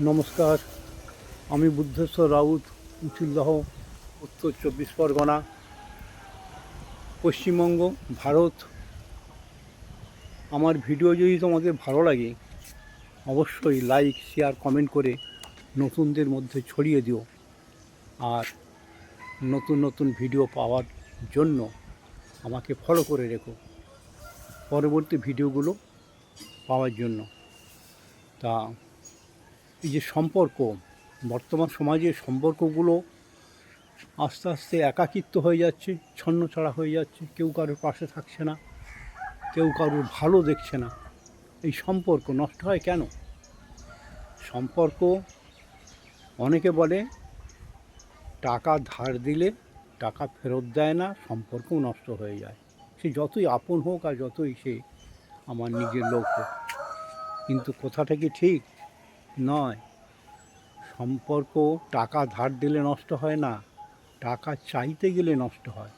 নমস্কার, আমি বুদ্ধেশ্বর রাউত, উচিলদহ, উত্তর 24 পরগনা, পশ্চিমবঙ্গ, ভারত। আমার ভিডিও যদি তোমাদের ভালো লাগে অবশ্যই লাইক, শেয়ার, কমেন্ট করে নতুনদের মধ্যে ছড়িয়ে দিও। আর নতুন নতুন ভিডিও পাওয়ার জন্য আমাকে ফলো করে রেখো পরবর্তী ভিডিওগুলো পাওয়ার জন্য। তা এই যে সম্পর্ক, বর্তমান সমাজের সম্পর্কগুলো আস্তে আস্তে একাকিত্ব হয়ে যাচ্ছে, ছন্নছাড়া হয়ে যাচ্ছে, কেউ কারোর পাশে থাকছে না, কেউ কারোর ভালো দেখছে না। এই সম্পর্ক নষ্ট হয় কেন? সম্পর্ক, অনেকে বলে টাকা ধার দিলে টাকা ফেরত দেয় না, সম্পর্কও নষ্ট হয়ে যায়। সে যতই আপন হোক আর যতই সে আমার নিজের লোক হোক, কিন্তু কথাটা কি ঠিক নয়? সম্পর্ক টাকা ধার দিলে নষ্ট হয় না, টাকা চাইতে গেলে নষ্ট হয়।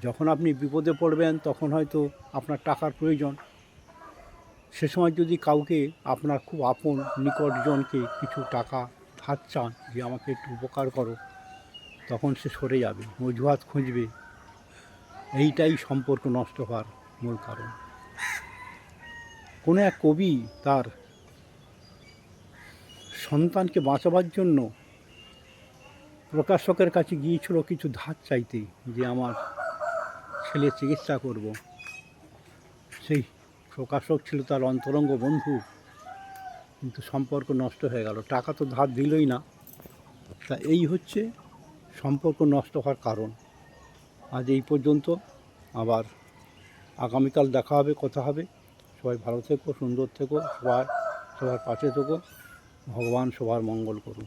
যখন আপনি বিপদে পড়বেন তখন হয়তো আপনার টাকার প্রয়োজন, সে সময় যদি কাউকে, আপনার খুব আপন নিকটজনকে কিছু টাকা ধার চান যে আমাকে একটু উপকার করো, তখন সে সরে যাবে, অজুহাত খুঁজবে। এইটাই সম্পর্ক নষ্ট হওয়ার মূল কারণ। কোনো এক কবি তার সন্তানকে বাঁচাবার জন্য প্রকাশকের কাছে গিয়েছিল কিছু ধার চাইতে, যে আমার ছেলে চিকিৎসা করব। সেই প্রকাশক ছিল তার অন্তরঙ্গ বন্ধু, কিন্তু সম্পর্ক নষ্ট হয়ে গেল, টাকা তো ধার দিলই না। তা এই হচ্ছে সম্পর্ক নষ্ট হওয়ার কারণ। আজ এই পর্যন্ত, আবার আগামীকাল দেখা হবে, কথা হবে। সবাই ভালো থেকো, সুন্দর থেকো, সবার পাশে থেকো। ভগবান সবার মঙ্গল করুন।